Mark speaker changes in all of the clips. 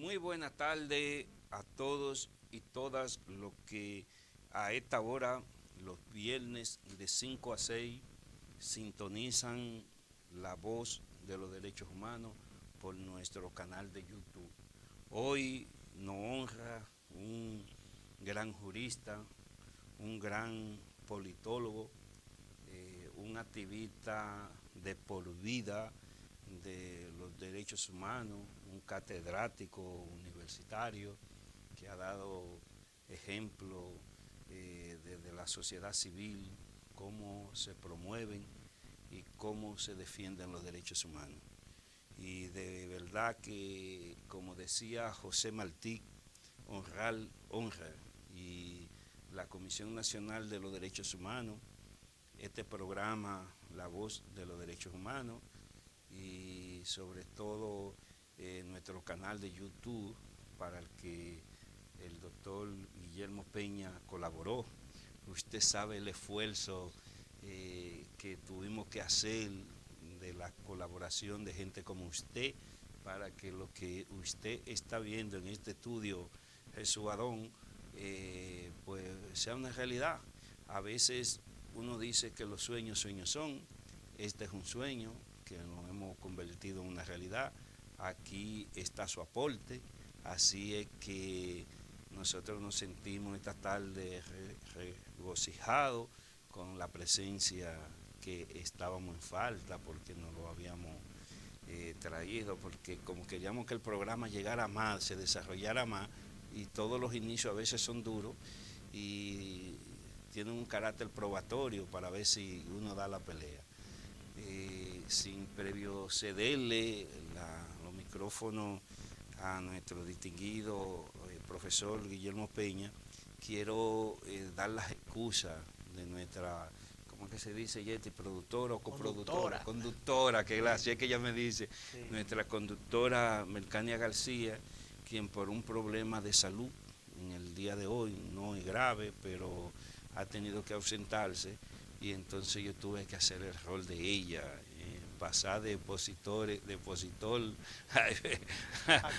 Speaker 1: Muy buena tarde a todos y todas los que a esta hora, los viernes de 5 a 6, sintonizan la voz de los derechos humanos por nuestro canal de YouTube. Hoy nos honra un gran jurista, un gran politólogo, un activista de por vida de los derechos humanos, un catedrático universitario que ha dado ejemplo desde la sociedad civil, cómo se promueven y cómo se defienden los derechos humanos. Y de verdad que, como decía José Martí, honrar honra. Y la Comisión Nacional de los Derechos Humanos, este programa, La Voz de los Derechos Humanos, y sobre todo nuestro canal de YouTube, para el que el doctor Guillermo Peña colaboró. Usted sabe el esfuerzo que tuvimos que hacer de la colaboración de gente como usted para que lo que usted está viendo en este estudio Jesús Adón pues sea una realidad. A veces uno dice que los sueños son, este es un sueño que nos hemos convertido en una realidad. Aquí está su aporte, así es que nosotros nos sentimos esta tarde regocijados con la presencia que estábamos en falta porque no lo habíamos traído, porque como queríamos que el programa llegara más, se desarrollara más, y todos los inicios a veces son duros y tienen un carácter probatorio para ver si uno da la pelea. Sin previo cederle los micrófonos a nuestro distinguido profesor Guillermo Peña, quiero dar las excusas de nuestra, ¿cómo es que se dice, Yeti? ¿Productora o coproductora? Conductora, que así es que ella me dice, sí. Nuestra conductora Melcania García, quien por un problema de salud en el día de hoy, no es grave, pero ha tenido que ausentarse, y entonces yo tuve que hacer el rol de ella, pasar de depositor a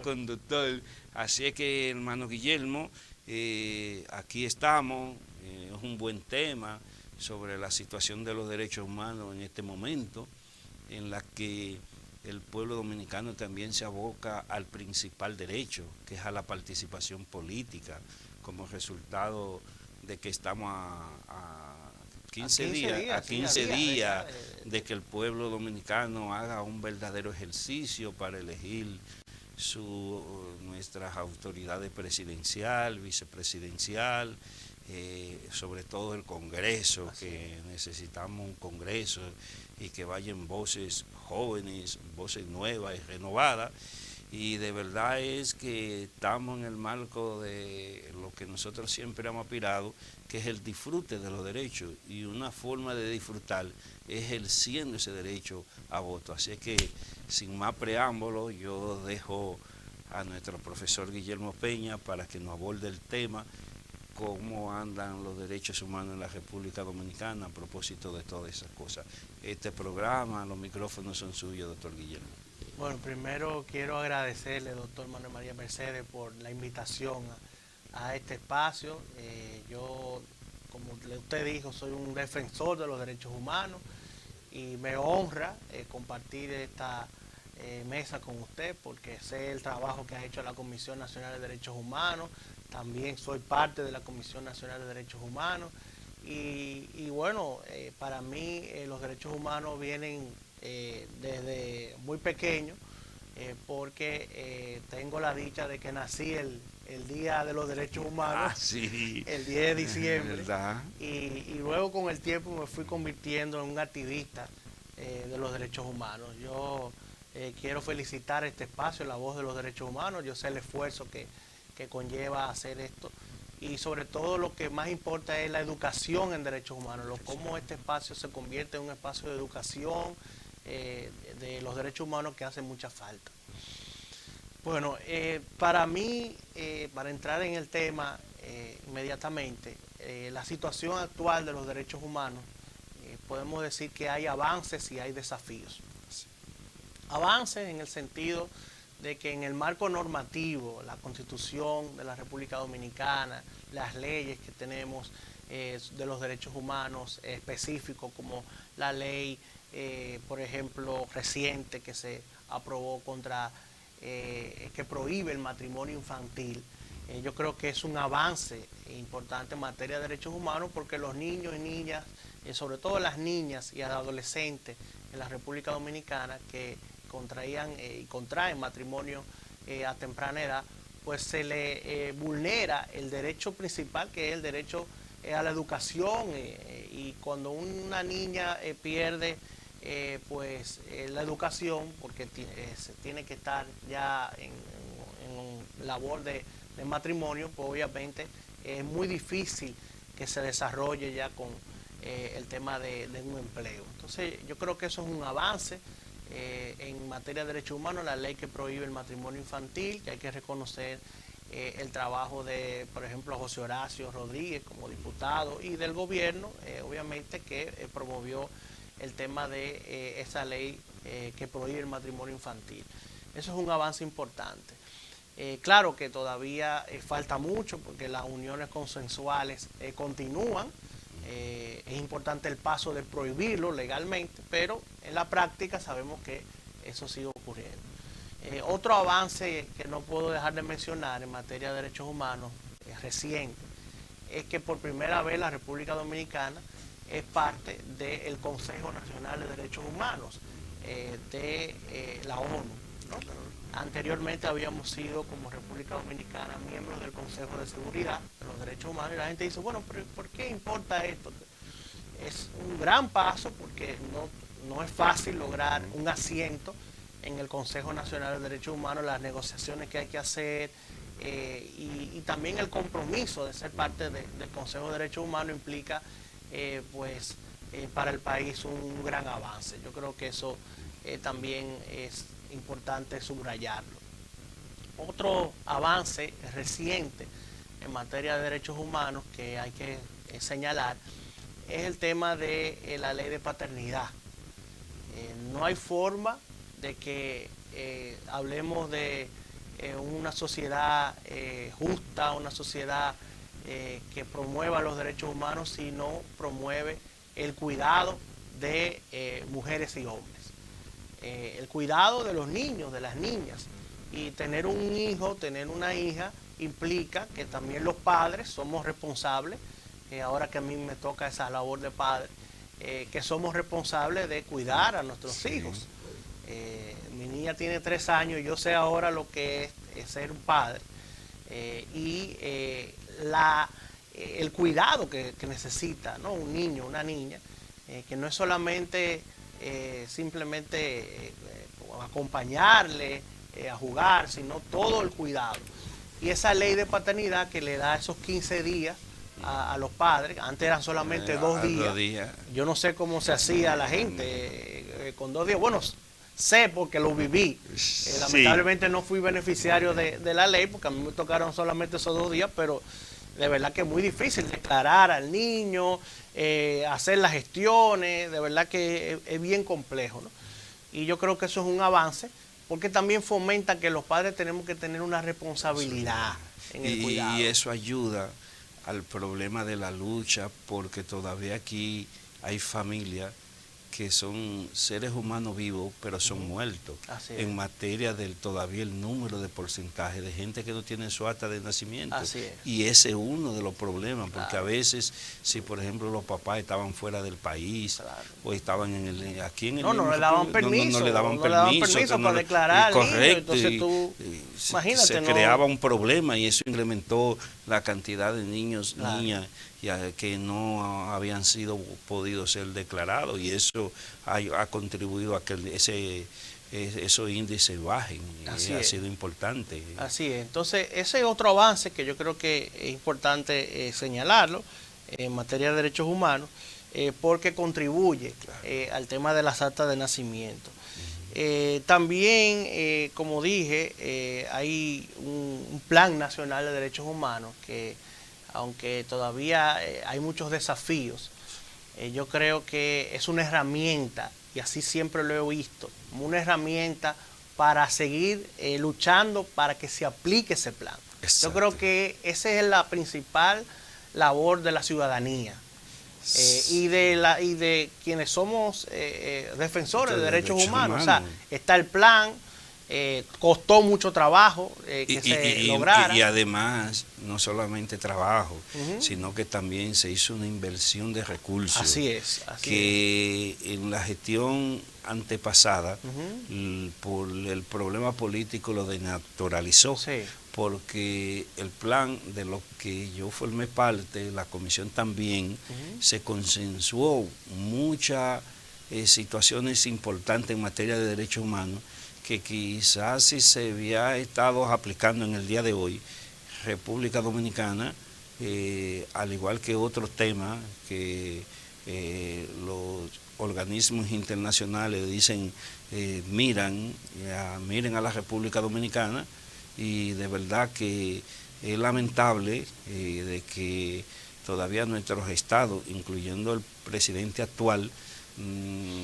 Speaker 1: conductor. Así es que, hermano Guillermo, aquí estamos, es un buen tema sobre la situación de los derechos humanos en este momento, en la que el pueblo dominicano también se aboca al principal derecho, que es a la participación política, como resultado de que estamos a 15 días de que el pueblo dominicano haga un verdadero ejercicio para elegir nuestras autoridades presidencial, vicepresidencial, sobre todo el Congreso, que necesitamos un Congreso y que vayan voces jóvenes, voces nuevas y renovadas. Y de verdad es que estamos en el marco de lo que nosotros siempre hemos aspirado, que es el disfrute de los derechos, y una forma de disfrutar es ejerciendo ese derecho a voto. Así es que, sin más preámbulos, yo dejo a nuestro profesor Guillermo Peña para que nos aborde el tema, cómo andan los derechos humanos en la República Dominicana a propósito de todas esas cosas. Este programa, los micrófonos son suyos, doctor Guillermo.
Speaker 2: Bueno, primero quiero agradecerle, doctor Manuel María Mercedes, por la invitación a este espacio. Yo, como usted dijo, soy un defensor de los derechos humanos y me honra compartir esta mesa con usted, porque sé el trabajo que ha hecho la Comisión Nacional de Derechos Humanos. También soy parte de la Comisión Nacional de Derechos Humanos y bueno, para mí los derechos humanos vienen desde muy pequeño, porque tengo la dicha de que nací el Día de los Derechos Humanos,
Speaker 1: sí.
Speaker 2: El 10 de diciembre, y luego con el tiempo me fui convirtiendo en un activista de los derechos humanos. Yo quiero felicitar este espacio, La Voz de los Derechos Humanos. Yo sé el esfuerzo que conlleva hacer esto, y sobre todo lo que más importa es la educación en derechos humanos, cómo este espacio se convierte en un espacio de educación de los derechos humanos, que hace mucha falta. Bueno, para mí, para entrar en el tema inmediatamente, la situación actual de los derechos humanos, podemos decir que hay avances y hay desafíos. Avances en el sentido de que en el marco normativo, la Constitución de la República Dominicana, las leyes que tenemos de los derechos humanos específicos, como la ley, por ejemplo, reciente que se aprobó que prohíbe el matrimonio infantil, yo creo que es un avance importante en materia de derechos humanos, porque los niños y niñas, sobre todo las niñas y adolescentes en la República Dominicana que contraían y contraen matrimonio a temprana edad, pues se le vulnera el derecho principal, que es el derecho a la educación, y cuando una niña pierde la educación, porque se tiene que estar ya en labor de matrimonio, pues obviamente es muy difícil que se desarrolle ya con el tema de un empleo. Entonces yo creo que eso es un avance en materia de derechos humanos, la ley que prohíbe el matrimonio infantil, que hay que reconocer el trabajo de, por ejemplo, José Horacio Rodríguez como diputado, y del gobierno, obviamente, que promovió el tema de esa ley que prohíbe el matrimonio infantil. Eso es un avance importante. Claro que todavía falta mucho, porque las uniones consensuales continúan. Es importante el paso de prohibirlo legalmente, pero en la práctica sabemos que eso sigue ocurriendo. Otro avance que no puedo dejar de mencionar en materia de derechos humanos reciente es que por primera vez la República Dominicana es parte del Consejo Nacional de Derechos Humanos de la ONU, ¿no? Anteriormente habíamos sido, como República Dominicana, miembros del Consejo de Seguridad de los Derechos Humanos, y la gente dice, bueno, pero ¿por qué importa esto? Es un gran paso, porque no es fácil lograr un asiento en el Consejo Nacional de Derechos Humanos, las negociaciones que hay que hacer, y también el compromiso de ser parte del Consejo de Derechos Humanos implica para el país un gran avance. Yo creo que eso también es importante subrayarlo. Otro avance reciente en materia de derechos humanos que hay que señalar es el tema de la ley de paternidad. No hay forma de que hablemos de una sociedad justa, una sociedad que promueva los derechos humanos, si no promueve el cuidado de mujeres y hombres. El cuidado de los niños, de las niñas. Y tener un hijo, tener una hija, implica que también los padres somos responsables, ahora que a mí me toca esa labor de padre, que somos responsables de cuidar a nuestros hijos. Mi niña tiene 3 años y yo sé ahora lo que es ser un padre. El cuidado que necesita, ¿no?, un niño, una niña, que no es solamente simplemente acompañarle a jugar, sino todo el cuidado. Y esa ley de paternidad que le da esos 15 días a los padres, antes eran solamente 2 días. Yo no sé cómo se hacía la gente con 2 días. Bueno, sé porque lo viví. Lamentablemente no fui beneficiario de la ley, porque a mí me tocaron solamente esos 2 días, pero de verdad que es muy difícil declarar al niño, hacer las gestiones, de verdad que es bien complejo, ¿no? Y yo creo que eso es un avance, porque también fomenta que los padres tenemos que tener una responsabilidad en el cuidado.
Speaker 1: Y eso ayuda al problema de la lucha, porque todavía aquí hay familias que son seres humanos vivos, pero son muertos. En materia del todavía el número de porcentaje de gente que no tiene su acta de nacimiento. Y ese es uno de los problemas, porque a veces, si por ejemplo los papás estaban fuera del país, o estaban aquí en el
Speaker 2: no le daban permiso,
Speaker 1: no le daban permiso
Speaker 2: para declarar.
Speaker 1: Correcto.
Speaker 2: Entonces tú, imagínate,
Speaker 1: se creaba un problema, y eso incrementó la cantidad de niños, niñas, que no habían podido ser declarados, y eso ha contribuido a que esos índices bajen. Ha sido importante.
Speaker 2: Así es. Entonces, ese es otro avance que yo creo que es importante señalarlo en materia de derechos humanos, porque contribuye al tema de las actas de nacimiento. También, como dije, hay un plan nacional de derechos humanos que, aunque todavía hay muchos desafíos, yo creo que es una herramienta, y así siempre lo he visto, como una herramienta para seguir luchando para que se aplique ese plan. Exacto. Yo creo que esa es la principal labor de la ciudadanía y de quienes somos defensores de derechos humanos. O sea, está el plan, costó mucho trabajo que se lograra.
Speaker 1: Y además, no solamente trabajo, sino que también se hizo una inversión de recursos.
Speaker 2: Así es.
Speaker 1: Que en la gestión antepasada, por el problema político, lo denaturalizó. Sí. Porque el plan de lo que yo formé parte, la comisión también, se consensuó muchas situaciones importantes en materia de derechos humanos que quizás si se había estado aplicando en el día de hoy, República Dominicana, al igual que otros temas que los organismos internacionales dicen, miren a la República Dominicana, y de verdad que es lamentable de que todavía nuestros estados, incluyendo el presidente actual,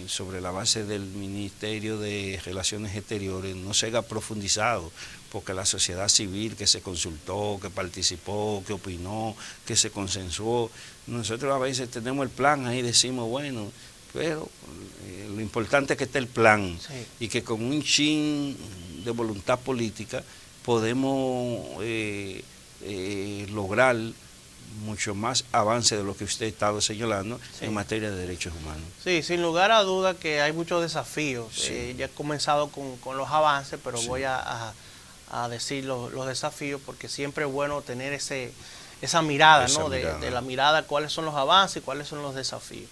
Speaker 1: sobre la base del Ministerio de Relaciones Exteriores, no se haya profundizado, porque la sociedad civil que se consultó, que participó, que opinó, que se consensuó, nosotros a veces tenemos el plan ahí y decimos, bueno, pero lo importante es que esté el plan, sí, y que con un chin de voluntad política podemos lograr mucho más avance de lo que usted ha estado señalando, sí, en materia de derechos humanos.
Speaker 2: Sí, sin lugar a duda que hay muchos desafíos. Sí. Ya he comenzado con los avances, pero sí, voy a decir los desafíos, porque siempre es bueno tener esa mirada, ¿no? De la mirada, cuáles son los avances y cuáles son los desafíos.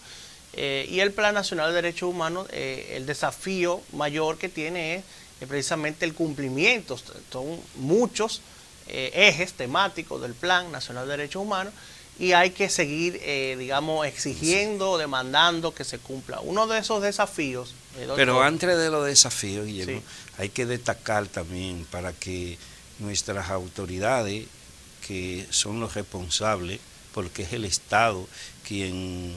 Speaker 2: Y el Plan Nacional de Derechos Humanos, el desafío mayor que tiene es precisamente el cumplimiento. Son muchos ejes temáticos del Plan Nacional de Derechos Humanos y hay que seguir, digamos, exigiendo, demandando que se cumpla. Uno de esos desafíos...
Speaker 1: Pero antes de los desafíos, Guillermo, sí, hay que destacar también para que nuestras autoridades, que son los responsables, porque es el Estado quien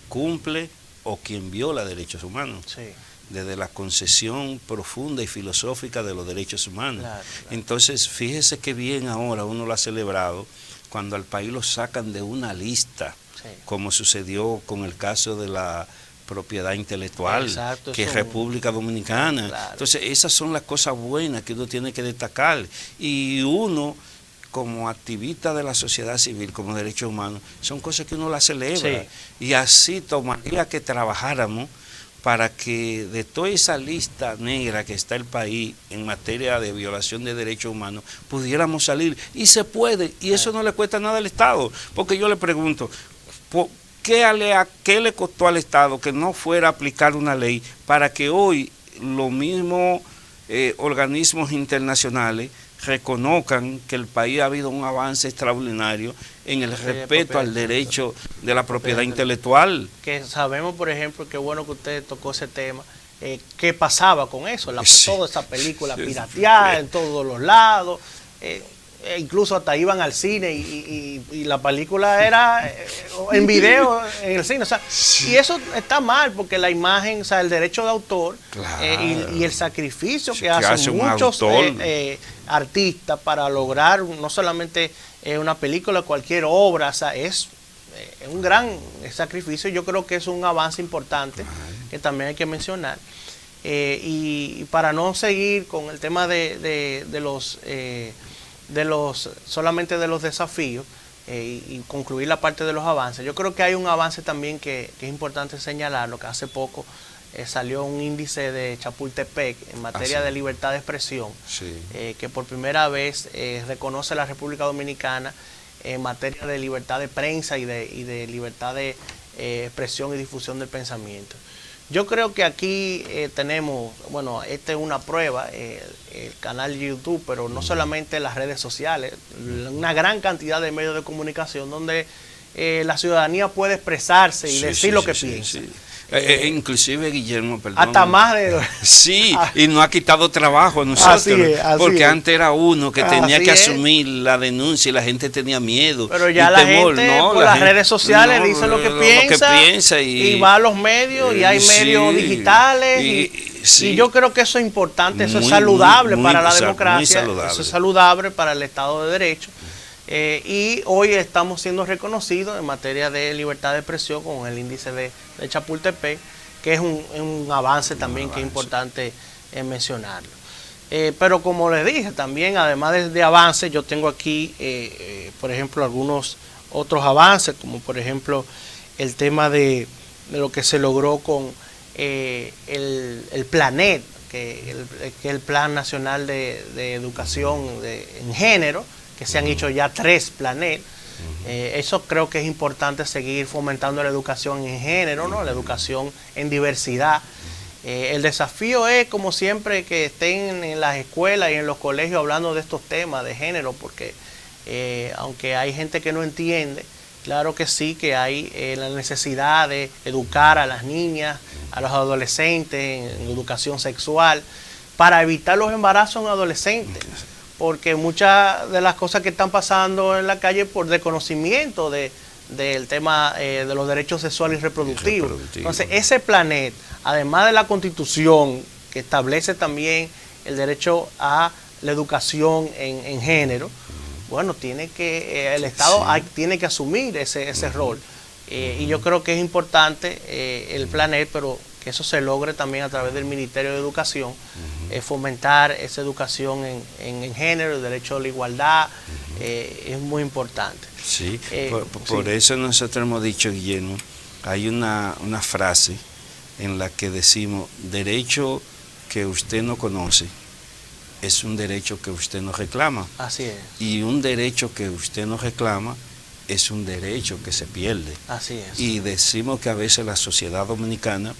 Speaker 1: cumple o quien viola derechos humanos. Sí. Desde la concesión profunda y filosófica de los derechos humanos. Claro, claro. Entonces, fíjese qué bien ahora uno lo ha celebrado cuando al país lo sacan de una lista, sí, como sucedió con el caso de la propiedad intelectual, exacto, que es República Dominicana. Claro. Entonces, esas son las cosas buenas que uno tiene que destacar. Y uno, como activista de la sociedad civil, como derechos humanos, son cosas que uno las celebra. Sí. Y así tomaría que trabajáramos para que de toda esa lista negra que está el país en materia de violación de derechos humanos, pudiéramos salir. Y se puede, y eso no le cuesta nada al Estado. Porque yo le pregunto, ¿qué le costó al Estado que no fuera a aplicar una ley para que hoy los mismos organismos internacionales reconozcan que el país ha habido un avance extraordinario en el respeto al derecho de la propiedad intelectual?
Speaker 2: Que sabemos, por ejemplo, qué bueno que usted tocó ese tema, qué pasaba con eso, toda esa película pirateada en todos los lados, incluso hasta iban al cine y la película era en video en el cine, o sea, y eso está mal porque la imagen, o sea, el derecho de autor, claro, y el sacrificio que hacen muchos artistas para lograr no solamente una película, cualquier obra, o sea, es un gran sacrificio. Yo creo que es un avance importante que también hay que mencionar. Y para no seguir con el tema solamente de los desafíos y concluir la parte de los avances, yo creo que hay un avance también que es importante señalarlo, que hace poco salió un índice de Chapultepec en materia de libertad de expresión, sí, que por primera vez reconoce a la República Dominicana en materia de libertad de prensa y de libertad de expresión y difusión del pensamiento. Yo creo que aquí tenemos, bueno, esta es una prueba, el canal de YouTube, pero no solamente las redes sociales, una gran cantidad de medios de comunicación donde la ciudadanía puede expresarse y decir lo que piensa. Sí.
Speaker 1: Inclusive, Guillermo, perdón.
Speaker 2: Hasta más de...
Speaker 1: Sí, y no ha quitado trabajo a nosotros, porque antes era uno que tenía que asumir la denuncia y la gente tenía miedo.
Speaker 2: Pero ya la gente por las redes sociales dice lo que piensa y va a los medios y hay medios digitales Y yo creo que eso es importante, eso es saludable para la democracia, eso es saludable para el Estado de Derecho. Y hoy estamos siendo reconocidos en materia de libertad de expresión con el índice de Chapultepec, que es un avance también que es importante mencionarlo. Pero como les dije, también además de avances, yo tengo aquí, por ejemplo, algunos otros avances, como por ejemplo el tema de lo que se logró con el PLANET, que es el Plan Nacional de Educación en Género, que se han hecho ya 3 PLANET. Eso creo que es importante seguir fomentando la educación en género, ¿no? La educación en diversidad. El desafío es, como siempre, que estén en las escuelas y en los colegios hablando de estos temas de género, porque aunque hay gente que no entiende, claro que sí, que hay la necesidad de educar a las niñas, a los adolescentes en educación sexual, para evitar los embarazos en adolescentes, porque muchas de las cosas que están pasando en la calle por desconocimiento del tema de los derechos sexuales y reproductivos. Entonces, ese PLANET, además de la Constitución, que establece también el derecho a la educación en género, bueno, el Estado tiene que asumir ese rol. Y yo creo que es importante el PLANET, pero que eso se logre también a través del Ministerio de Educación, fomentar esa educación en género, el derecho a la igualdad, es muy importante.
Speaker 1: Sí, por eso nosotros hemos dicho, Guillermo, hay una frase en la que decimos, derecho que usted no conoce es un derecho que usted no reclama.
Speaker 2: Así es.
Speaker 1: Y un derecho que usted no reclama es un derecho que se pierde.
Speaker 2: Así es.
Speaker 1: Y decimos que a veces la sociedad dominicana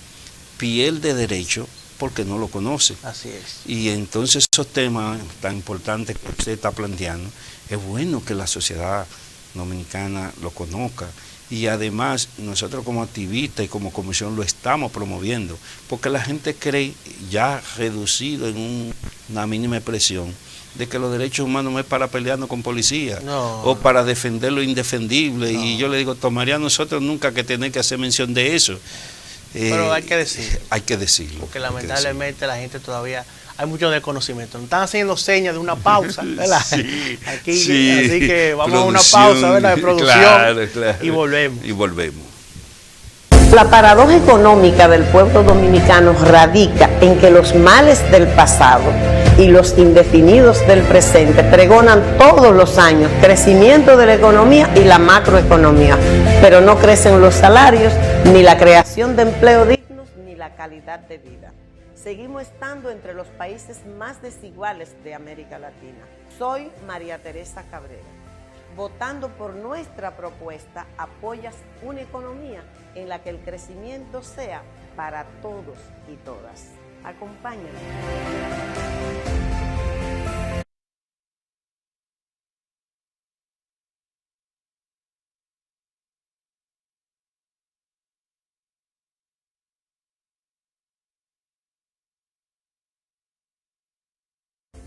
Speaker 1: pierde derecho porque no lo conoce.
Speaker 2: Así es.
Speaker 1: Y entonces esos temas tan importantes que usted está planteando, es bueno que la sociedad dominicana lo conozca. Y además nosotros como activistas y como comisión lo estamos promoviendo, porque la gente cree, ya reducido en una mínima expresión, de que los derechos humanos no es para pelearnos con policía o para defender lo indefendible. Y yo le digo, tomaría a nosotros nunca que tener que hacer mención de eso.
Speaker 2: Pero hay que decirlo.
Speaker 1: Hay que decirlo.
Speaker 2: Porque lamentablemente la gente todavía, hay mucho desconocimiento. Nos están haciendo señas de una pausa, ¿verdad?
Speaker 1: Sí,
Speaker 2: aquí,
Speaker 1: sí.
Speaker 2: Así que vamos a una pausa, ¿verdad? De producción,
Speaker 1: claro.
Speaker 2: y volvemos.
Speaker 1: Y volvemos.
Speaker 3: La paradoja económica del pueblo dominicano radica en que los males del pasado y los indefinidos del presente pregonan todos los años crecimiento de la economía y la macroeconomía, pero no crecen los salarios, ni la creación de empleo dignos, ni la calidad de vida. Seguimos estando entre los países más desiguales de América Latina. Soy María Teresa Cabrera. Votando por nuestra propuesta, apoyas una economía en la que el crecimiento sea para todos y todas. Acompáñanos.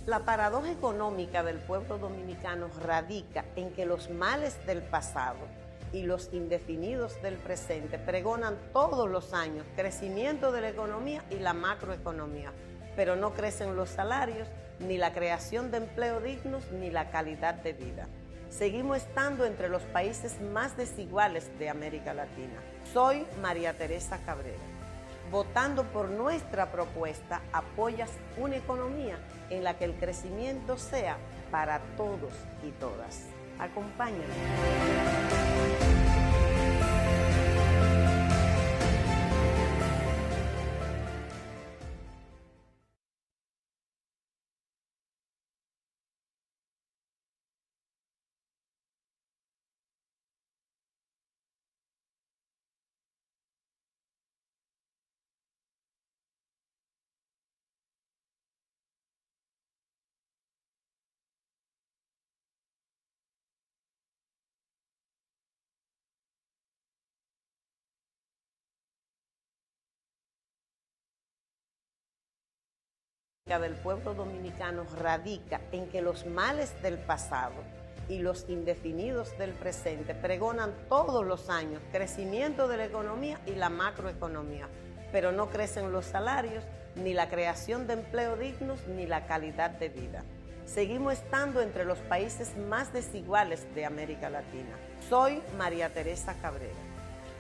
Speaker 3: La paradoja económica del pueblo dominicano radica en que los males del pasado y los indefinidos del presente pregonan todos los años crecimiento de la economía y la macroeconomía, pero no crecen los salarios, ni la creación de empleo dignos, ni la calidad de vida. Seguimos estando entre los países más desiguales de América Latina. Soy María Teresa Cabrera. Votando por nuestra propuesta, apoyas una economía en la que el crecimiento sea para todos y todas. Acompáñanos. Del pueblo dominicano radica en que los males del pasado y los indefinidos del presente pregonan todos los años crecimiento de la economía y la macroeconomía, pero no crecen los salarios, ni la creación de empleo dignos, ni la calidad de vida. Seguimos estando entre los países más desiguales de América Latina. Soy María Teresa Cabrera.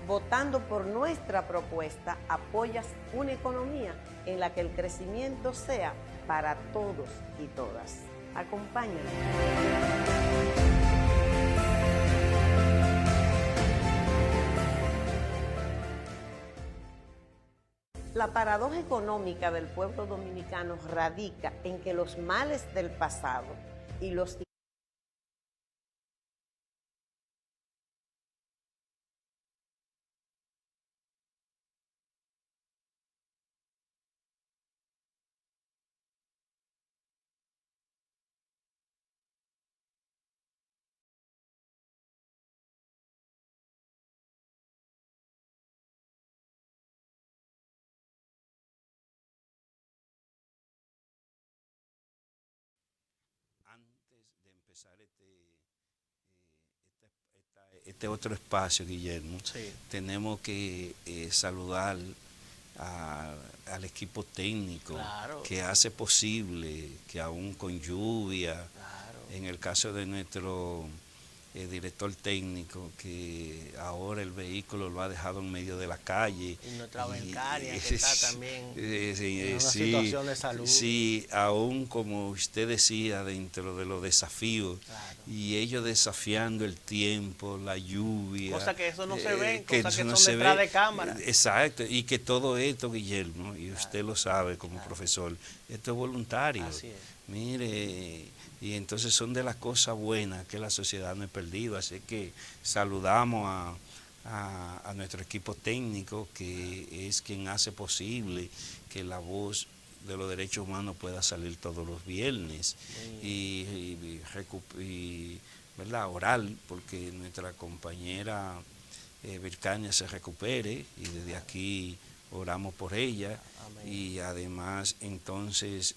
Speaker 3: Votando por nuestra propuesta, apoyas una economía en la que el crecimiento sea para todos y todas. Acompáñanos. La paradoja económica del pueblo dominicano radica en que los males del pasado y los
Speaker 1: Antes de empezar este otro espacio, Guillermo,
Speaker 2: Sí.
Speaker 1: tenemos que saludar al equipo técnico,
Speaker 2: Claro.
Speaker 1: que hace posible que aún con lluvia,
Speaker 2: Claro.
Speaker 1: en el caso de nuestro director técnico, que ahora el vehículo lo ha dejado en medio de la calle.
Speaker 2: Y nuestra becaria, que está también en una
Speaker 1: sí,
Speaker 2: situación de salud.
Speaker 1: Sí, aún como usted decía, dentro de los desafíos,
Speaker 2: Claro.
Speaker 1: y ellos desafiando el tiempo, la lluvia.
Speaker 2: Cosa que eso no se ve,
Speaker 1: que
Speaker 2: cosas que
Speaker 1: no
Speaker 2: son
Speaker 1: se
Speaker 2: detrás
Speaker 1: ve.
Speaker 2: de cámara.
Speaker 1: Exacto, y que todo esto, Guillermo, y usted lo sabe como profesor, esto es voluntario.
Speaker 2: Así es.
Speaker 1: Mire, y entonces son de las cosas buenas que la sociedad no ha perdido, así que saludamos a nuestro equipo técnico, que es quien hace posible que la voz de los derechos humanos pueda salir todos los viernes ¿verdad? Oral, porque nuestra compañera Vircania se recupere, y desde aquí oramos por ella.
Speaker 2: Amén.
Speaker 1: Y además entonces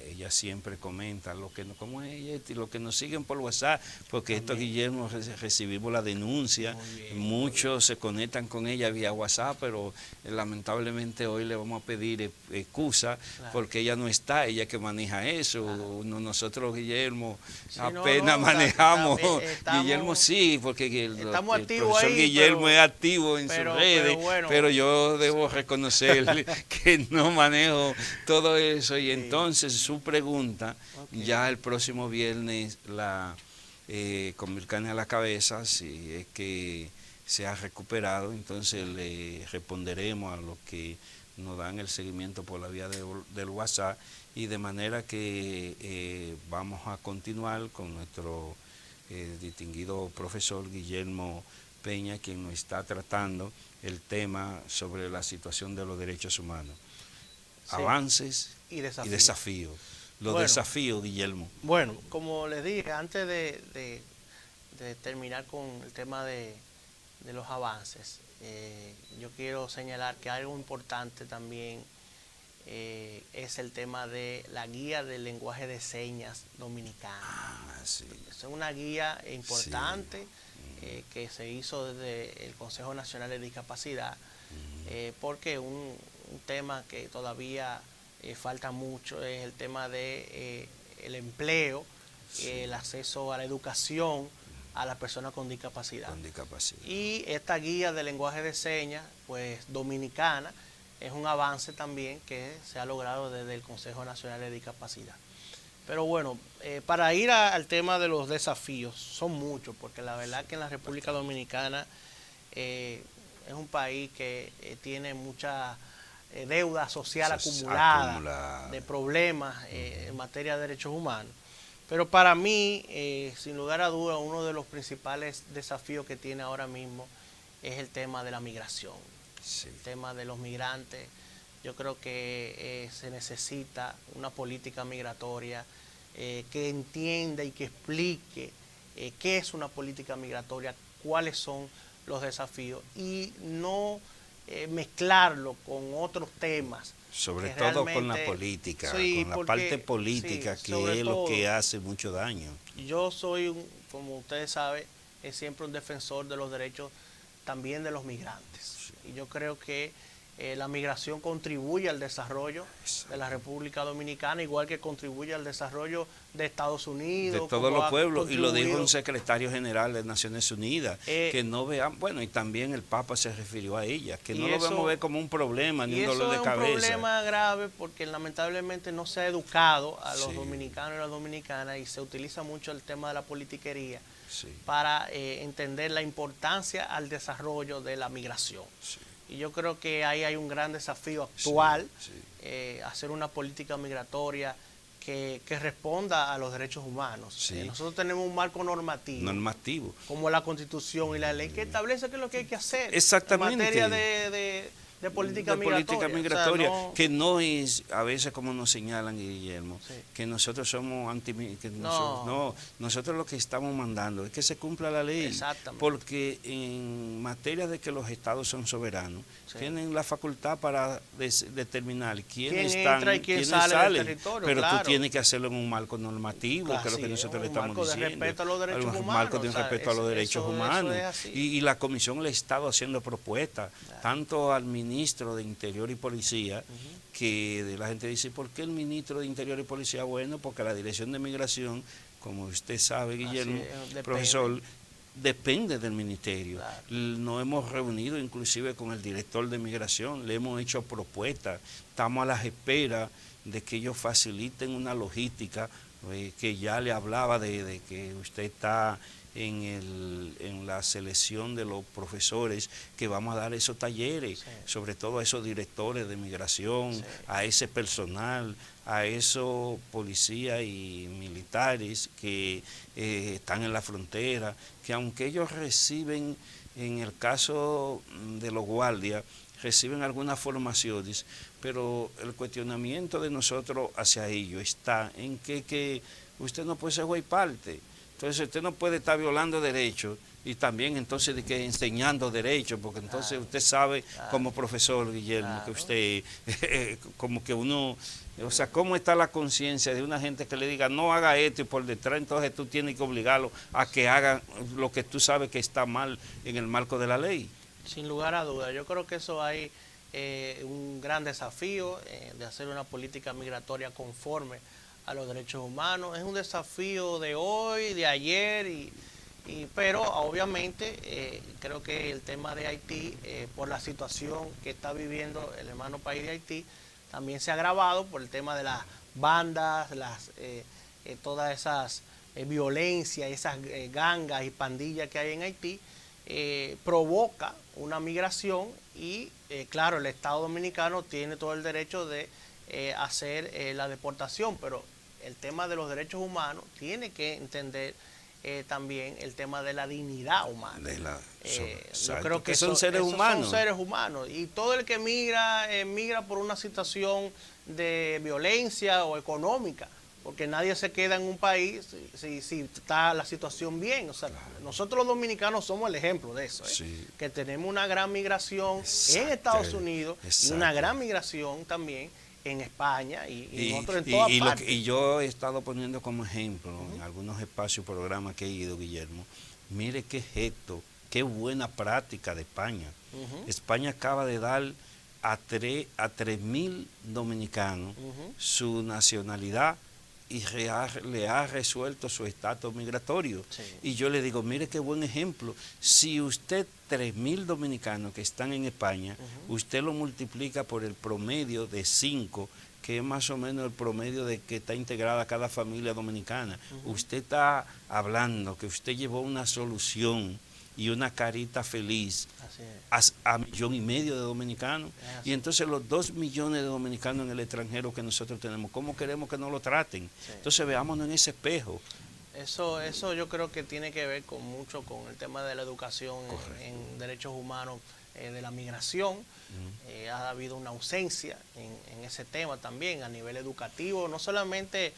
Speaker 1: ella siempre comenta lo que como ella y lo que nos siguen por WhatsApp, porque
Speaker 2: Amén.
Speaker 1: esto, Guillermo, recibimos la denuncia.
Speaker 2: Muy bien,
Speaker 1: Muchos se conectan con ella vía WhatsApp, pero lamentablemente hoy le vamos a pedir excusa,
Speaker 2: Claro.
Speaker 1: porque ella no está, ella que maneja eso.
Speaker 2: Claro.
Speaker 1: Nosotros, Guillermo,
Speaker 2: Sí,
Speaker 1: apenas
Speaker 2: no,
Speaker 1: manejamos.
Speaker 2: estamos,
Speaker 1: Guillermo sí, porque
Speaker 2: estamos
Speaker 1: el
Speaker 2: activos
Speaker 1: profesor
Speaker 2: ahí,
Speaker 1: Guillermo
Speaker 2: pero,
Speaker 1: es activo en sus redes, pero yo debo reconocer que no manejo todo eso. Y entonces su pregunta, ya el próximo viernes con Vircania a la cabeza, si es que se ha recuperado, entonces le responderemos a los que nos dan el seguimiento por la vía del WhatsApp, y de manera que vamos a continuar con nuestro distinguido profesor Guillermo Peña, quien nos está tratando el tema sobre la situación de los derechos humanos. Sí. Avances y desafíos. Los desafíos, Guillermo.
Speaker 2: Bueno, como les dije, antes de terminar con el tema de los avances, yo quiero señalar que algo importante también es el tema de la guía del lenguaje de señas dominicano.
Speaker 1: Sí.
Speaker 2: Es una guía importante, sí, que se hizo desde el Consejo Nacional de Discapacidad, porque un tema que todavía falta mucho es el tema de el empleo, sí, el acceso a la educación a las personas con discapacidad. Y esta guía de lenguaje de señas, pues dominicana, es un avance también que se ha logrado desde el Consejo Nacional de Discapacidad. Pero bueno, para ir al tema de los desafíos, son muchos, porque la verdad que en la República Dominicana es un país que tiene mucha deuda social acumulada, de problemas en materia de derechos humanos. Pero para mí, sin lugar a duda, uno de los principales desafíos que tiene ahora mismo es el tema de la migración. Sí. El tema de los migrantes. Yo creo que se necesita una política migratoria que entienda y que explique qué es una política migratoria, cuáles son los desafíos, y no mezclarlo con otros temas.
Speaker 1: Sobre todo con la política, sí, con la parte política, sí, que es lo que hace mucho daño.
Speaker 2: Yo soy, como ustedes saben, siempre un defensor de los derechos también de los migrantes. Sí. Y yo creo que La migración contribuye al desarrollo de la República Dominicana, igual que contribuye al desarrollo de Estados Unidos.
Speaker 1: De todos los pueblos, y lo dijo un secretario general de Naciones Unidas, que no vean, bueno, y también el Papa se refirió a ella, que no lo vemos ver como un problema ni un dolor de cabeza.
Speaker 2: Y eso es un problema grave porque lamentablemente no se ha educado a los dominicanos y las dominicanas, y se utiliza mucho el tema de la politiquería para entender la importancia al desarrollo de la migración. Y yo creo que ahí hay un gran desafío actual, hacer una política migratoria que responda a los derechos humanos. Nosotros tenemos un marco normativo, como la Constitución y la ley, que establece qué es lo que hay que hacer en materia de política migratoria.
Speaker 1: O sea, que no es, a veces como nos señalan, Guillermo, que nosotros somos nosotros lo que estamos mandando es que se cumpla la ley. Porque en materia de que los estados son soberanos, tienen la facultad para determinar quiénes entra y quién sale del territorio, pero tú tienes que hacerlo en un marco normativo, que es lo que nosotros le estamos diciendo.
Speaker 2: Un marco de respeto a los derechos humanos.
Speaker 1: Marco de respeto a los derechos humanos. Y la Comisión le ha estado haciendo propuestas, tanto al ministro de Interior y Policía, que la gente dice, ¿por qué el ministro de Interior y Policía? Bueno, porque la Dirección de Migración, como usted sabe, Guillermo, profesor, depende del ministerio. Nos hemos reunido inclusive con el director de Migración, le hemos hecho propuestas, estamos a las esperas de que ellos faciliten una logística, que ya le hablaba de que usted está en la selección de los profesores que vamos a dar esos talleres, sobre todo a esos directores de migración, a ese personal, a esos policías y militares que están en la frontera, que aunque ellos reciben, en el caso de los guardias, reciben algunas formaciones, pero el cuestionamiento de nosotros hacia ellos está en que usted no puede ser juez y parte. Entonces usted no puede estar violando derechos y también entonces de que enseñando derechos, porque entonces usted sabe como profesor, Guillermo, que usted, como que uno, o sea, ¿cómo está la conciencia de una gente que le diga no haga esto y por detrás entonces tú tienes que obligarlo a que haga lo que tú sabes que está mal en el marco de la ley?
Speaker 2: Sin lugar a dudas, yo creo que eso hay un gran desafío de hacer una política migratoria conforme a los derechos humanos. Es un desafío de hoy, de ayer, pero obviamente creo que el tema de Haití, por la situación que está viviendo el hermano país de Haití, también se ha agravado por el tema de las bandas, todas esas violencias, esas gangas y pandillas que hay en Haití, provoca una migración y claro, el Estado Dominicano tiene todo el derecho de hacer la deportación, pero el tema de los derechos humanos tiene que entender también el tema de la dignidad humana. Yo creo que
Speaker 1: son seres humanos.
Speaker 2: Son seres humanos, y todo el que migra, migra por una situación de violencia o económica, porque nadie se queda en un país si está la situación bien. O sea, nosotros los dominicanos somos el ejemplo de eso, que tenemos una gran migración en Estados Unidos y una gran migración también en España y en todas partes.
Speaker 1: Y yo he estado poniendo como ejemplo en algunos espacios, programas que he ido, Guillermo, mire qué gesto, qué buena práctica de España. España acaba de dar a 3.000 dominicanos su nacionalidad y le ha resuelto su estatus migratorio. Y yo le digo, mire qué buen ejemplo. Si usted 3.000 dominicanos que están en España, usted lo multiplica por el promedio de 5, que es más o menos el promedio de que está integrada cada familia dominicana. Usted está hablando que usted llevó una solución y una carita feliz a 1,5 millones de dominicanos. Y entonces los 2 millones de dominicanos en el extranjero que nosotros tenemos, ¿cómo queremos que nos lo traten? Entonces veámonos en ese espejo.
Speaker 2: Eso yo creo que tiene que ver mucho con el tema de la educación en derechos humanos, de la migración. Ha habido una ausencia en ese tema también a nivel educativo, no solamente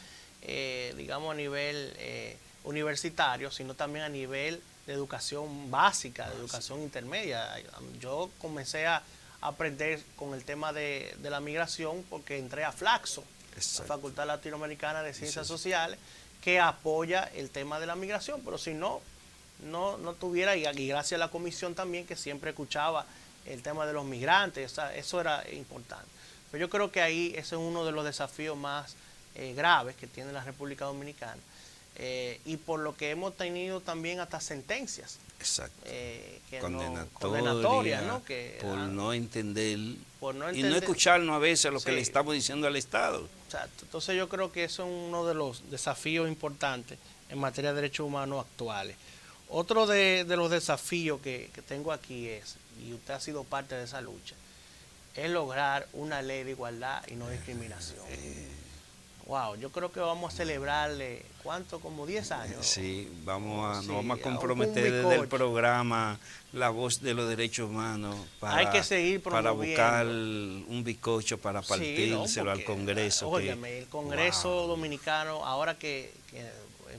Speaker 2: digamos a nivel universitario, sino también a nivel de educación básica, de educación intermedia. Yo comencé a aprender con el tema de la migración porque entré a Flaxo, la Facultad Latinoamericana de Ciencias Sociales, que apoya el tema de la migración, pero si no tuviera, y gracias a la comisión también, que siempre escuchaba el tema de los migrantes, eso era importante. Pero yo creo que ahí ese es uno de los desafíos más graves que tiene la República Dominicana. Y por lo que hemos tenido también hasta sentencias.
Speaker 1: Exacto.
Speaker 2: Condenatorias, ¿no?
Speaker 1: Por no entender y no
Speaker 2: entender,
Speaker 1: escucharnos a veces lo que le estamos diciendo al Estado.
Speaker 2: Exacto. Entonces yo creo que eso es uno de los desafíos importantes en materia de derechos humanos actuales. Otro de los desafíos que tengo aquí es, y usted ha sido parte de esa lucha, es lograr una ley de igualdad y no discriminación. Wow, yo creo que vamos a celebrarle, ¿cuánto? Como 10 años.
Speaker 1: Sí, nos vamos a comprometer desde el programa La Voz de los Derechos Humanos
Speaker 2: hay que seguir
Speaker 1: para buscar un bizcocho para partírselo al Congreso.
Speaker 2: Óigame, el Congreso Dominicano, ahora que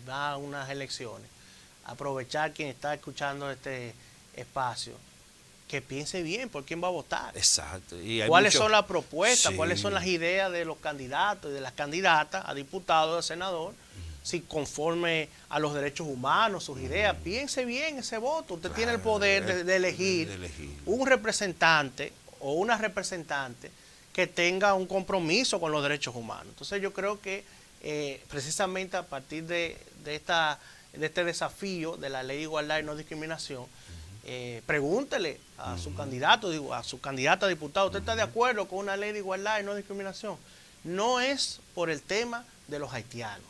Speaker 2: va a unas elecciones, aprovechar quien está escuchando este espacio, que piense bien por quién va a votar.
Speaker 1: Exacto.
Speaker 2: ¿Cuáles son las propuestas? ¿Cuáles son las ideas de los candidatos y de las candidatas a diputado, a senador? Si conforme a los derechos humanos, sus ideas, piense bien ese voto. Usted tiene el poder de elegir un representante o una representante que tenga un compromiso con los derechos humanos. Entonces yo creo que precisamente a partir de este desafío de la ley de igualdad y no discriminación, pregúntele a su candidato, a su candidata a diputado, ¿usted está de acuerdo con una ley de igualdad y no discriminación? No es por el tema de los haitianos.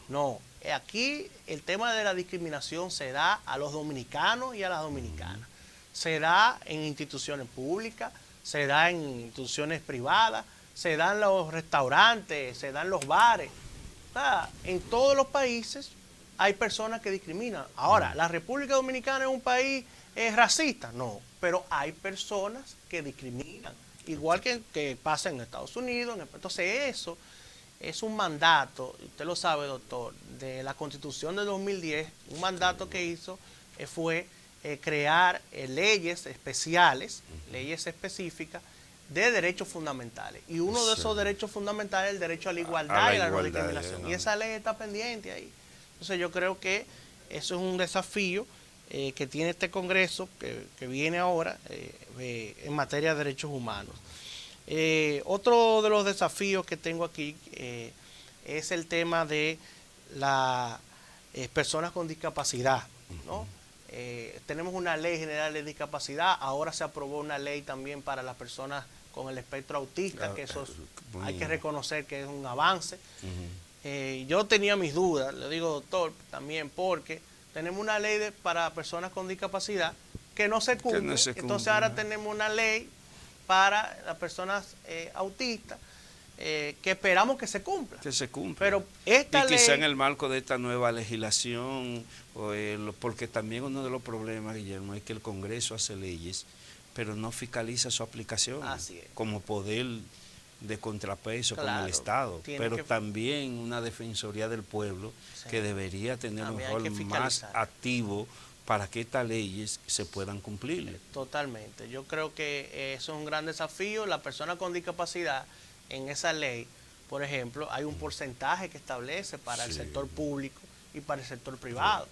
Speaker 2: No, aquí el tema de la discriminación se da a los dominicanos y a las dominicanas. Se da en instituciones públicas, se da en instituciones privadas, se da en los restaurantes, se da en los bares. O sea, en todos los países hay personas que discriminan. Ahora, ¿la República Dominicana es un país racista? No, pero hay personas que discriminan, igual que pasa en Estados Unidos. Entonces eso es un mandato, usted lo sabe, doctor, de la Constitución de 2010, un mandato que hizo fue crear leyes especiales, leyes específicas de derechos fundamentales. Y uno de esos derechos fundamentales es el derecho a la igualdad y a la no discriminación. Y esa ley está pendiente ahí. Entonces yo creo que eso es un desafío que tiene este Congreso que viene ahora en materia de derechos humanos. Otro de los desafíos que tengo aquí es el tema de las personas con discapacidad, ¿no? Tenemos una ley general de discapacidad, ahora se aprobó una ley también para las personas con el espectro autista, que eso hay que reconocer que es un avance. Yo tenía mis dudas, le digo, doctor, también porque tenemos una ley para personas con discapacidad que no se cumple. Entonces ahora tenemos una ley para las personas autistas que esperamos que se cumpla.
Speaker 1: Que se cumpla.
Speaker 2: Pero esta ley,
Speaker 1: quizá en el marco de esta nueva legislación, porque también uno de los problemas, Guillermo, es que el Congreso hace leyes, pero no fiscaliza su aplicación.
Speaker 2: Así es.
Speaker 1: Como poder de contrapeso con el Estado, pero también una Defensoría del Pueblo que debería tener un rol más activo para que estas leyes se puedan cumplir.
Speaker 2: Totalmente. Yo creo que eso es un gran desafío. La persona con discapacidad, en esa ley, por ejemplo, hay un porcentaje que establece para el sector público y para el sector privado,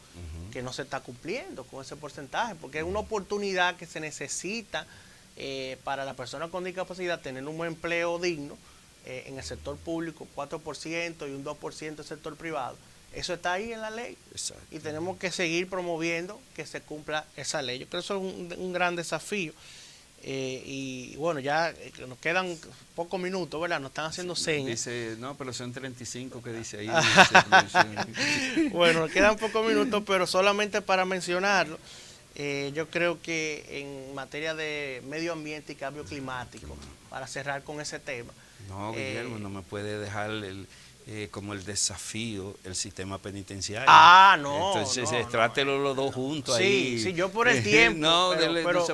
Speaker 2: que no se está cumpliendo con ese porcentaje, porque es una oportunidad que se necesita para la persona con discapacidad tener un buen empleo digno en el sector público, 4% y un 2% en el sector privado. Eso está ahí en la ley. Exacto. Y tenemos que seguir promoviendo que se cumpla esa ley. Yo creo que eso es un gran desafío. Y bueno, ya nos quedan pocos minutos, ¿verdad? Nos están haciendo señas.
Speaker 1: Dice, no, pero son 35 que dice ahí.
Speaker 2: Bueno, nos quedan pocos minutos, pero solamente para mencionarlo, yo creo que en materia de medio ambiente y cambio climático, para cerrar con ese tema.
Speaker 1: No, Guillermo, no me puede dejar como el desafío el sistema penitenciario.
Speaker 2: No.
Speaker 1: Entonces, trátelo los dos juntos ahí.
Speaker 2: Sí, yo por el tiempo.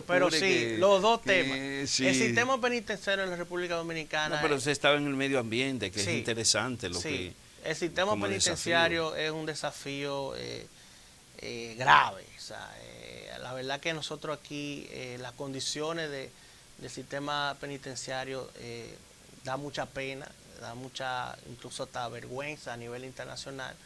Speaker 2: pero sí, los dos temas.
Speaker 1: Sí.
Speaker 2: El sistema penitenciario en la República Dominicana.
Speaker 1: No, pero usted estaba en el medio ambiente, que es interesante lo que.
Speaker 2: El sistema penitenciario es un desafío grave. O sea, la verdad que nosotros aquí, las condiciones del sistema penitenciario da mucha pena, da mucha, incluso hasta vergüenza a nivel internacional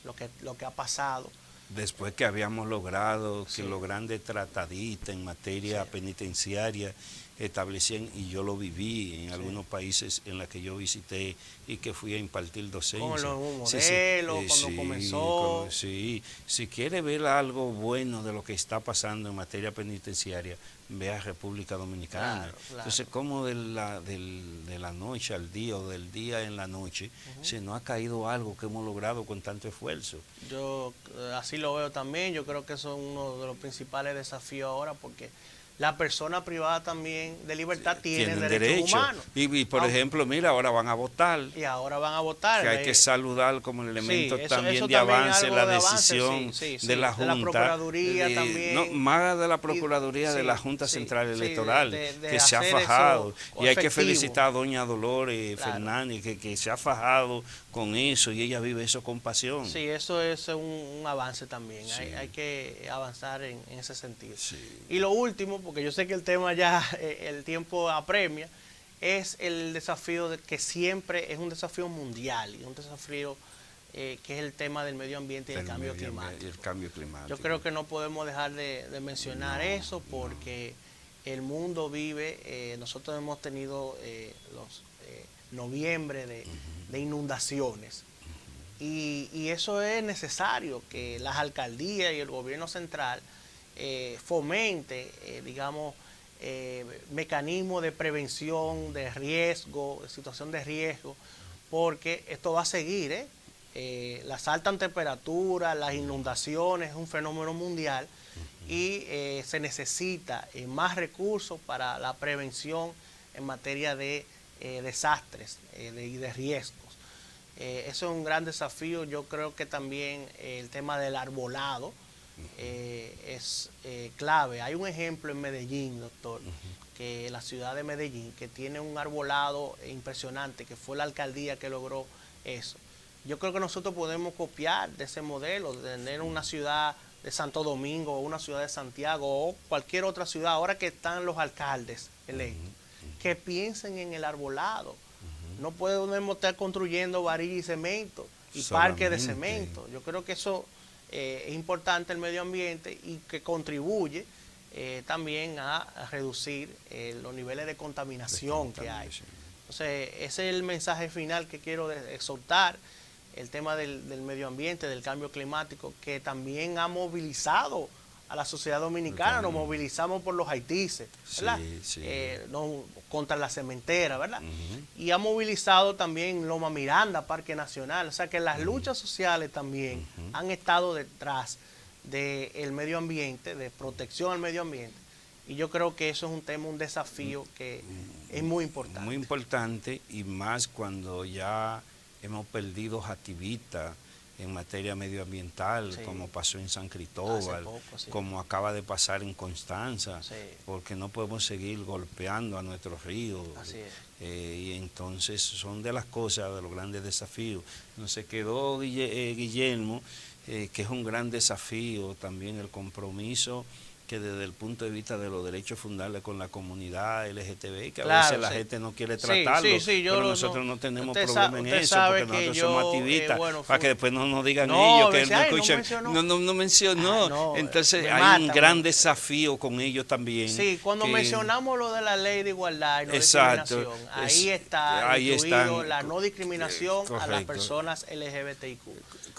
Speaker 2: lo que ha pasado.
Speaker 1: después que habíamos logrado que los grandes tratadistas en materia penitenciaria establecían, y yo lo viví en algunos países en los que yo visité y que fui a impartir docencia.
Speaker 2: Con los modelos, cuando comenzó.
Speaker 1: Si quiere ver algo bueno de lo que está pasando en materia penitenciaria, ve a República Dominicana.
Speaker 2: Claro.
Speaker 1: Entonces, como de la noche al día o del día en la noche, se nos ha caído algo que hemos logrado con tanto esfuerzo.
Speaker 2: Yo así lo veo también. Yo creo que eso es uno de los principales desafíos ahora, porque la persona privada también de libertad tiene derechos humanos.
Speaker 1: Y por ejemplo, mira, ahora van a votar.
Speaker 2: Y ahora van a votar.
Speaker 1: Que hay que saludar como el elemento
Speaker 2: eso
Speaker 1: también de
Speaker 2: también
Speaker 1: avance la
Speaker 2: de
Speaker 1: decisión de la Junta.
Speaker 2: De la Procuraduría también.
Speaker 1: No, más de la Procuraduría de la Junta Central Electoral, que se ha fajado. Y hay que felicitar a doña Dolores Fernández, que se ha fajado con eso y ella vive eso con pasión.
Speaker 2: Sí, eso es un avance también. Hay que avanzar en ese sentido. Y lo último, porque yo sé que el tema ya, el tiempo apremia, es el desafío que siempre es un desafío mundial y un desafío que es el tema del medio ambiente y el cambio climático. Yo creo que no podemos dejar de mencionar eso, porque el mundo vive, nosotros hemos tenido los noviembre de inundaciones, y eso es necesario que las alcaldías y el gobierno central fomente, digamos, mecanismos de prevención de riesgo, de situación de riesgo, porque esto va a seguir, las altas temperaturas, las inundaciones, es un fenómeno mundial, y se necesita más recursos para la prevención en materia de desastres y de riesgos. Eso es un gran desafío. Yo creo que también el tema del arbolado es clave. Hay un ejemplo en Medellín, doctor, que la ciudad de Medellín, que tiene un arbolado impresionante, que fue la alcaldía que logró eso. Yo creo que nosotros podemos copiar de ese modelo, de tener una ciudad de Santo Domingo, o una ciudad de Santiago, o cualquier otra ciudad, ahora que están los alcaldes electos, que piensen en el arbolado. No podemos estar construyendo varilla y cemento y parques de cemento. Yo creo que eso es importante, el medio ambiente, y que contribuye también a reducir los niveles de contaminación que hay. Entonces, ese es el mensaje final que quiero exhortar, el tema del medio ambiente, del cambio climático, que también ha movilizado a la sociedad dominicana. Nos movilizamos por los haitises, ¿verdad? No, contra la cementera, ¿verdad? Y ha movilizado también Loma Miranda, Parque Nacional. O sea que las luchas sociales también han estado detrás del medio ambiente, de protección al medio ambiente. Y yo creo que eso es un tema, un desafío que es muy importante.
Speaker 1: Muy importante, y más cuando ya hemos perdido activistas en materia medioambiental, como pasó en San Cristóbal, como acaba de pasar en Constanza, porque no podemos seguir golpeando a nuestros ríos. Y entonces son de las cosas, de los grandes desafíos. Nos se quedó Guillermo, que es un gran desafío también el compromiso que desde el punto de vista de los derechos fundamentales con la comunidad LGTBI, que a veces la gente no quiere tratarlo, pero nosotros no tenemos problema en eso, porque nosotros somos activistas, para que después no nos digan ellos que no escuchan, no mencionó. Entonces hay un gran desafío con ellos también.
Speaker 2: Sí, cuando mencionamos lo de la ley de igualdad y no discriminación, ahí está incluido la no discriminación a las personas LGBTIQ,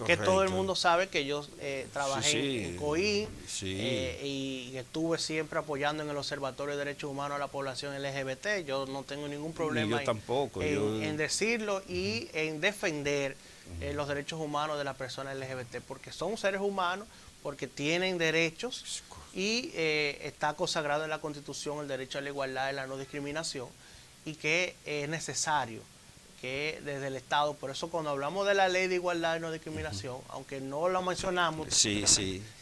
Speaker 2: que todo el mundo sabe que yo trabajé en COI y estuve siempre apoyando en el Observatorio de Derechos Humanos a la población LGBT. Yo no tengo ningún problema en decirlo y en defender los derechos humanos de las personas LGBT, porque son seres humanos, porque tienen derechos, y está consagrado en la Constitución el derecho a la igualdad y la no discriminación, y que es necesario que desde el Estado, por eso cuando hablamos de la ley de igualdad y no discriminación, aunque no lo mencionamos,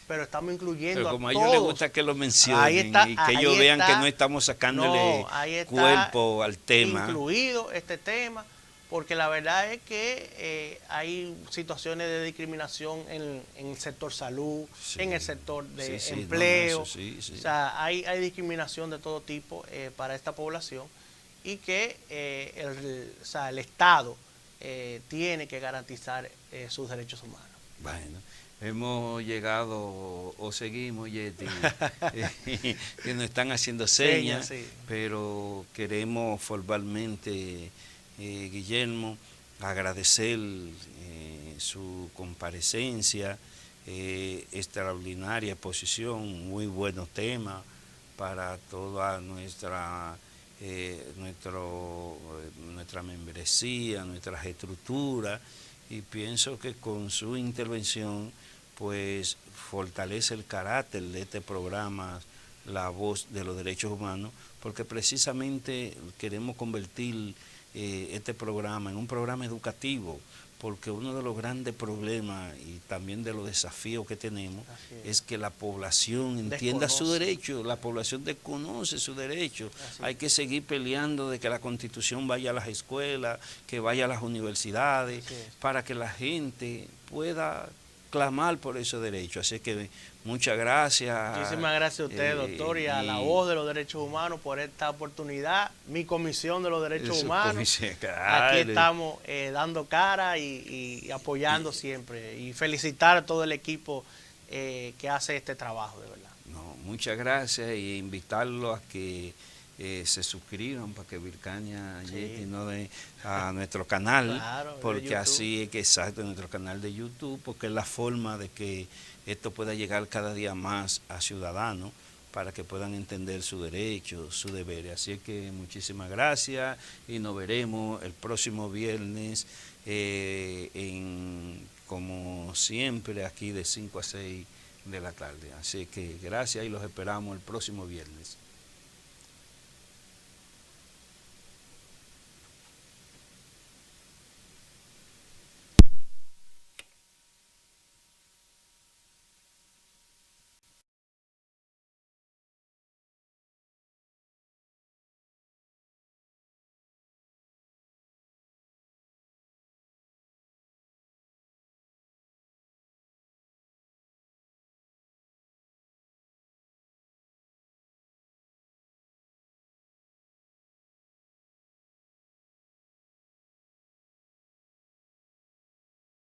Speaker 2: pero estamos incluyendo
Speaker 1: pero como
Speaker 2: a
Speaker 1: ellos les gusta que lo mencionen, y que ellos vean que no estamos sacándole cuerpo al tema.
Speaker 2: Incluido este tema, porque la verdad es que hay situaciones de discriminación en el sector salud, en el sector de empleo, o sea, hay discriminación de todo tipo para esta población, y que el Estado tiene que garantizar sus derechos humanos.
Speaker 1: Bueno, hemos llegado o seguimos, Yeti, que nos están haciendo señas,
Speaker 2: Sí.
Speaker 1: pero queremos formalmente, Guillermo, agradecer su comparecencia, extraordinaria exposición, muy buenos temas para toda nuestra nuestra membresía, nuestras estructuras, y pienso que con su intervención pues fortalece el carácter de este programa La Voz de los Derechos Humanos, porque precisamente queremos convertir este programa en un programa educativo, porque uno de los grandes problemas y también de los desafíos que tenemos es que la población entienda su derecho, la población desconoce su derecho. Hay que seguir peleando de que la Constitución vaya a las escuelas, que vaya a las universidades, para que la gente pueda clamar por esos derechos. Así que muchas gracias.
Speaker 2: Muchísimas gracias a usted, doctor, y a La Voz de los Derechos Humanos por esta oportunidad. Mi Comisión de los Derechos Humanos. Aquí estamos dando cara y apoyando siempre. Y felicitar a todo el equipo que hace este trabajo, de verdad.
Speaker 1: No, muchas gracias, y invitarlos a que se suscriban para que Vircania Yeti no de a nuestro canal,
Speaker 2: claro,
Speaker 1: porque así es que exacto, nuestro canal de YouTube, porque es la forma de que esto pueda llegar cada día más a ciudadanos para que puedan entender su derecho, su deber. Así es que muchísimas gracias y nos veremos el próximo viernes como siempre aquí de 5 a 6 de la tarde. Así que gracias y los esperamos el próximo viernes.